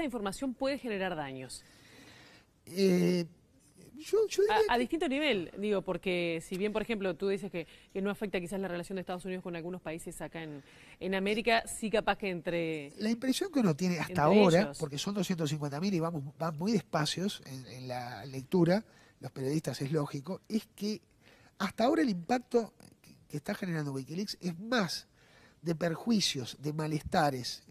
esta información puede generar daños? Yo diría A distinto nivel, digo, porque si bien, por ejemplo, tú dices que no afecta quizás la relación de Estados Unidos con algunos países acá en América, sí capaz que entre la impresión que uno tiene hasta entre ahora, ellos. porque son 250.000 y van muy despacios en la lectura, los periodistas es lógico, es que hasta ahora el impacto que está generando Wikileaks es más de perjuicios, de malestares,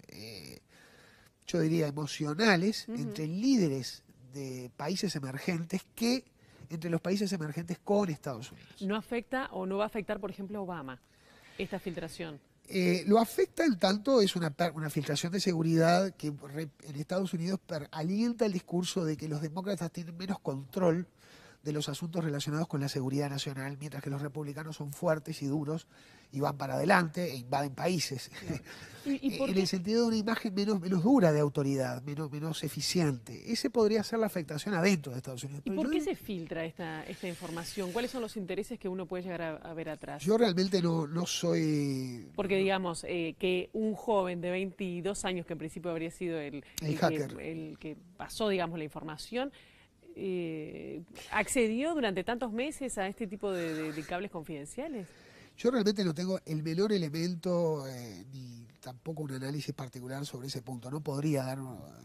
yo diría emocionales, entre líderes de países emergentes que entre los países emergentes con Estados Unidos. ¿No afecta o no va a afectar, por ejemplo, a Obama, esta filtración? Lo afecta en tanto es una filtración de seguridad que en Estados Unidos alienta el discurso de que los demócratas tienen menos control de los asuntos relacionados con la seguridad nacional, mientras que los republicanos son fuertes y duros y van para adelante e invaden países. ¿Y por En qué? el sentido de una imagen menos dura de autoridad, menos eficiente. Ese podría ser la afectación adentro de Estados Unidos. ¿Y Pero por qué se filtra esta información? ¿Cuáles son los intereses que uno puede llegar a ver atrás? yo realmente no soy Porque digamos que un joven de 22 años, que en principio habría sido el hacker. el que pasó, digamos, la información, accedió durante tantos meses a este tipo de cables confidenciales. Yo realmente no tengo el menor elemento ni tampoco un análisis particular sobre ese punto. No podría dar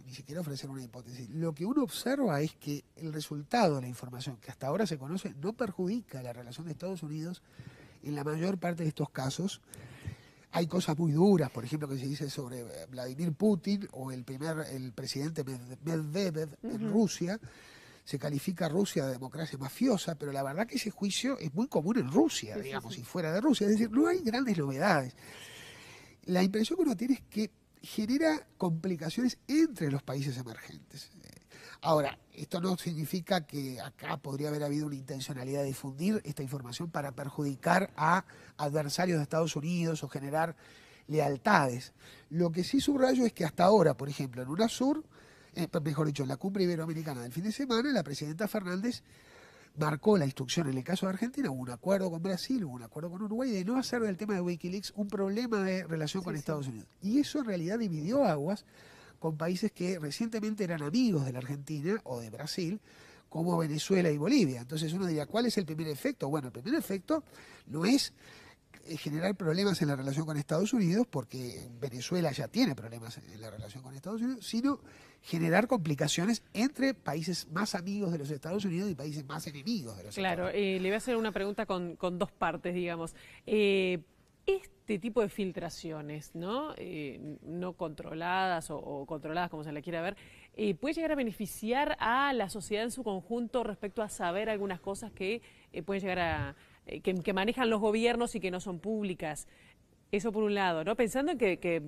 ni siquiera ofrecer una hipótesis. Lo que uno observa es que el resultado de la información que hasta ahora se conoce no perjudica la relación de Estados Unidos en la mayor parte de estos casos. Hay cosas muy duras, por ejemplo, que se dice sobre Vladimir Putin o el presidente Medvedev en Rusia. Se califica a Rusia de democracia mafiosa, pero la verdad que ese juicio es muy común en Rusia, digamos, y fuera de Rusia. Es decir, no hay grandes novedades. La impresión que uno tiene es que genera complicaciones entre los países emergentes. Ahora, esto no significa que acá podría haber habido una intencionalidad de difundir esta información para perjudicar a adversarios de Estados Unidos o generar lealtades. Lo que sí subrayo es que hasta ahora, por ejemplo, en UNASUR, mejor dicho, en la cumbre iberoamericana del fin de semana, la presidenta Fernández marcó la instrucción en el caso de Argentina, hubo un acuerdo con Brasil, hubo un acuerdo con Uruguay, de no hacer del tema de Wikileaks un problema de relación con Estados Unidos. Y eso en realidad dividió aguas con países que recientemente eran amigos de la Argentina o de Brasil, como Venezuela y Bolivia. Entonces uno diría, ¿cuál es el primer efecto? Bueno, el primer efecto no es generar problemas en la relación con Estados Unidos, porque Venezuela ya tiene problemas en la relación con Estados Unidos, sino generar complicaciones entre países más amigos de los Estados Unidos y países más enemigos de los Estados Unidos. Claro, le voy a hacer una pregunta con dos partes, digamos. Este tipo de filtraciones, ¿no? No controladas o controladas, como se la quiera ver, puede llegar a beneficiar a la sociedad en su conjunto respecto a saber algunas cosas que pueden llegar a que manejan los gobiernos y que no son públicas. Eso por un lado, ¿no? Pensando en que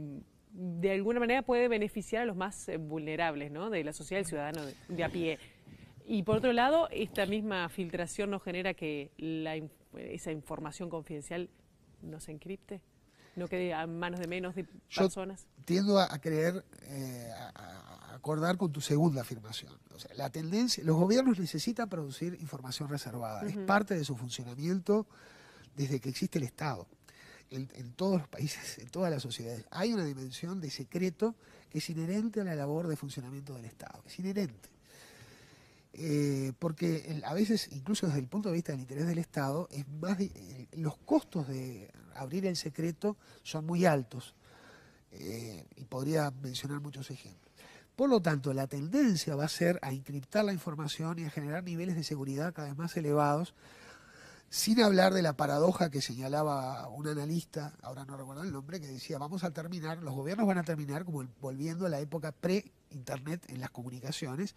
de alguna manera puede beneficiar a los más vulnerables, ¿no? De la sociedad, del ciudadano de a pie. Y por otro lado, esta misma filtración no genera que esa información confidencial no se encripte, no quede a manos de menos de personas. Yo tiendo a creer, a acordar con tu segunda afirmación. O sea, la tendencia, los gobiernos necesitan producir información reservada. Es parte de su funcionamiento desde que existe el Estado. En todos los países, en todas las sociedades, hay una dimensión de secreto que es inherente a la labor de funcionamiento del Estado. Es inherente. Porque a veces, incluso desde el punto de vista del interés del Estado, es más los costos de abrir el secreto son muy altos. Y podría mencionar muchos ejemplos. Por lo tanto, la tendencia va a ser a encriptar la información y a generar niveles de seguridad cada vez más elevados, sin hablar de la paradoja que señalaba un analista, ahora no recuerdo el nombre, que decía, vamos a terminar, los gobiernos van a terminar como volviendo a la época pre-internet en las comunicaciones,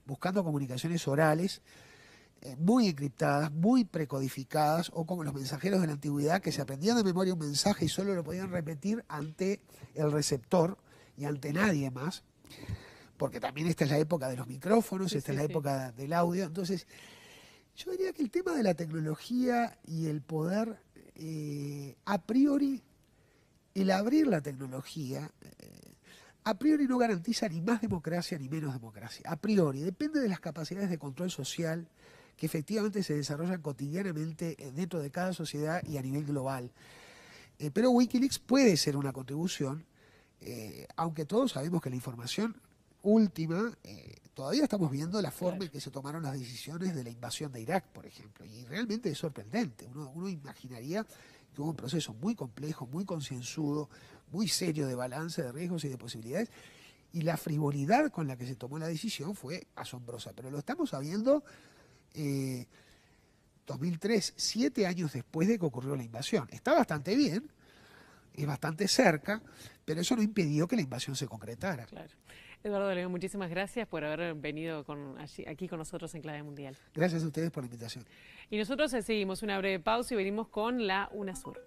buscando comunicaciones orales, muy encriptadas, muy precodificadas, o como los mensajeros de la antigüedad que se aprendían de memoria un mensaje y solo lo podían repetir ante el receptor y ante nadie más, porque también esta es la época de los micrófonos, esta es la época del audio. Entonces, yo diría que el tema de la tecnología y el poder, a priori, el abrir la tecnología, a priori no garantiza ni más democracia ni menos democracia. A priori, depende de las capacidades de control social que efectivamente se desarrollan cotidianamente dentro de cada sociedad y a nivel global. Pero Wikileaks puede ser una contribución, aunque todos sabemos que la información última, todavía estamos viendo la forma Claro. en que se tomaron las decisiones de la invasión de Irak, por ejemplo, y realmente es sorprendente. Uno imaginaría que hubo un proceso muy complejo, muy concienzudo, muy serio de balance de riesgos y de posibilidades, y la frivolidad con la que se tomó la decisión fue asombrosa. Pero lo estamos sabiendo 2003, 7 años después de que ocurrió la invasión. Está bastante bien, es bastante cerca, pero eso no impidió que la invasión se concretara. Claro. Eduardo León, muchísimas gracias por haber venido aquí con nosotros en Clave Mundial. Gracias a ustedes por la invitación. Y nosotros seguimos una breve pausa y venimos con la UNASUR.